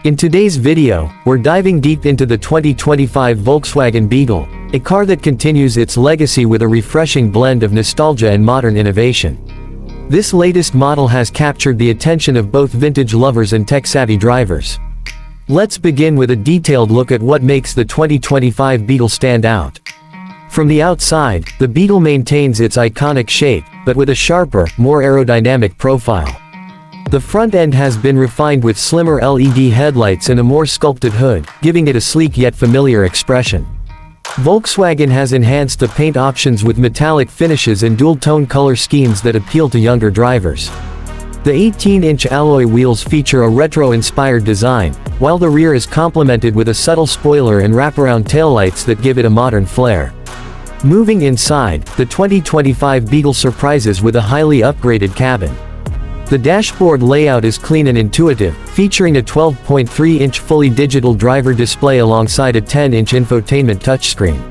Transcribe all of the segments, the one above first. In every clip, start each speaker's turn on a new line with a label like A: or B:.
A: In today's video, we're diving deep into the 2025 Volkswagen Beetle, a car that continues its legacy with a refreshing blend of nostalgia and modern innovation. This latest model has captured the attention of both vintage lovers and tech-savvy drivers. Let's begin with a detailed look at what makes the 2025 Beetle stand out. From the outside, the Beetle maintains its iconic shape, but with a sharper, more aerodynamic profile. The front end has been refined with slimmer LED headlights and a more sculpted hood, giving it a sleek yet familiar expression. Volkswagen has enhanced the paint options with metallic finishes and dual-tone color schemes that appeal to younger drivers. The 18-inch alloy wheels feature a retro-inspired design, while the rear is complemented with a subtle spoiler and wraparound taillights that give it a modern flair. Moving inside, the 2025 Beetle surprises with a highly upgraded cabin. The dashboard layout is clean and intuitive, featuring a 12.3-inch fully digital driver display alongside a 10-inch infotainment touchscreen.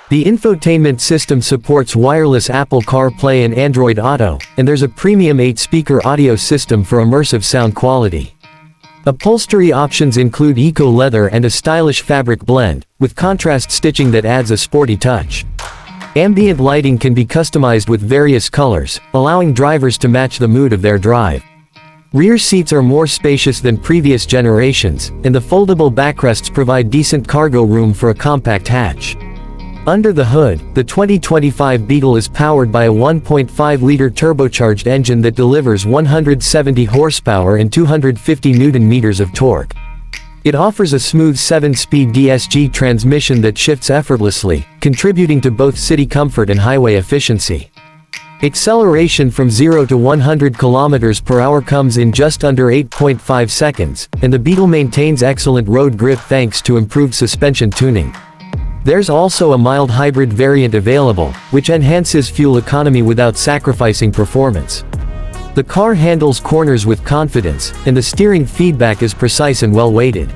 A: The infotainment system supports wireless Apple CarPlay and Android Auto, and there's a premium 8-speaker audio system for immersive sound quality. Upholstery options include eco leather and a stylish fabric blend, with contrast stitching that adds a sporty touch. Ambient lighting can be customized with various colors, allowing drivers to match the mood of their drive. Rear seats are more spacious than previous generations, and the foldable backrests provide decent cargo room for a compact hatch. Under the hood, the 2025 Beetle is powered by a 1.5-liter turbocharged engine that delivers 170 horsepower and 250 Nm of torque. It offers a smooth 7-speed DSG transmission that shifts effortlessly, contributing to both city comfort and highway efficiency. Acceleration from 0 to 100 km/h comes in just under 8.5 seconds, and the Beetle maintains excellent road grip thanks to improved suspension tuning. There's also a mild hybrid variant available, which enhances fuel economy without sacrificing performance. The car handles corners with confidence, and the steering feedback is precise and well-weighted.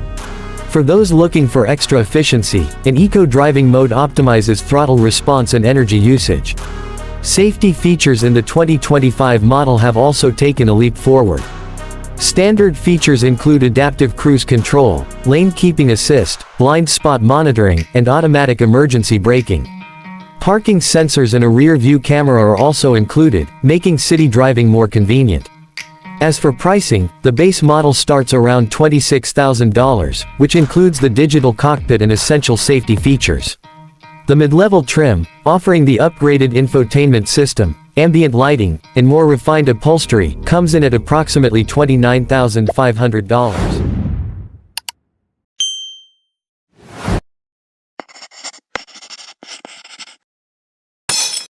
A: For those looking for extra efficiency, an eco-driving mode optimizes throttle response and energy usage. Safety features in the 2025 model have also taken a leap forward. Standard features include adaptive cruise control, lane keeping assist, blind spot monitoring, and automatic emergency braking. Parking sensors and a rear-view camera are also included, making city driving more convenient. As for pricing, the base model starts around $26,000, which includes the digital cockpit and essential safety features. The mid-level trim, offering the upgraded infotainment system, ambient lighting, and more refined upholstery, comes in at approximately $29,500.